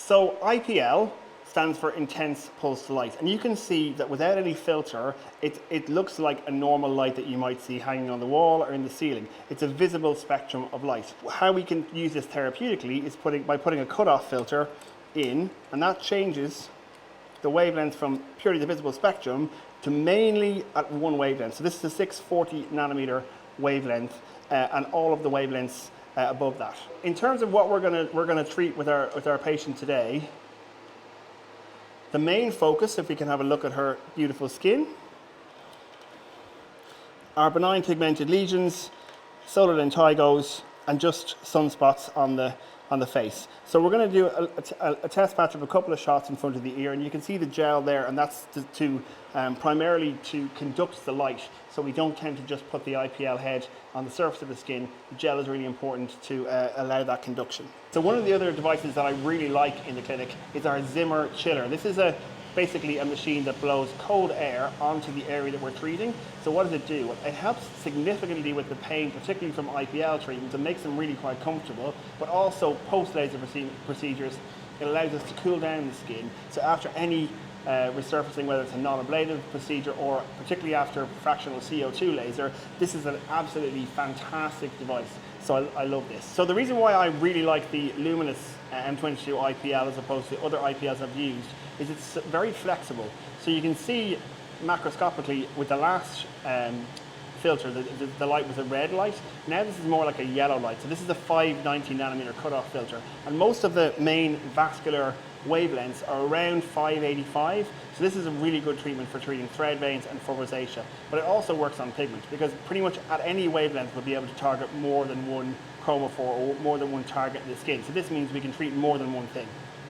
So IPL stands for intense pulsed light, and you can see that without any filter, it looks like a normal light that you might see hanging on the wall or in the ceiling. It's a visible spectrum of light. How we can use this therapeutically is by putting a cutoff filter in, and that changes the wavelength from purely the visible spectrum to mainly at one wavelength. So this is a 640 nanometer wavelength, and all of the wavelengths above that. In terms of what we're gonna treat with our patient today, the main focus, if we can have a look at her beautiful skin, are benign pigmented lesions, solar lentigos, and just sunspots on the face. So we're going to do a test patch of a couple of shots in front of the ear, and you can see the gel there, and that's primarily to conduct the light, so we don't tend to just put the IPL head on the surface of the skin. The gel is really important to allow that conduction. So one of the other devices that I really like in the clinic is our Zimmer chiller. This is basically a machine that blows cold air onto the area that we're treating. So what does it do? It helps significantly with the pain, particularly from IPL treatments, and makes them really quite comfortable, but also post-laser procedures, it allows us to cool down the skin. So after any resurfacing, whether it's a non-ablative procedure or particularly after fractional CO2 laser, this is an absolutely fantastic device. So I love this. So the reason why I really like the Lumenis M22 IPL as opposed to other IPLs I've used is it's very flexible. So you can see macroscopically with the last filter, the light was a red light. Now this is more like a yellow light. So this is a 590 nanometer cutoff filter. And most of the main vascular wavelengths are around 585. So this is a really good treatment for treating thread veins and for rosacea. But it also works on pigment, because pretty much at any wavelength we'll be able to target more than one chromophore or more than one target in the skin. So this means we can treat more than one thing.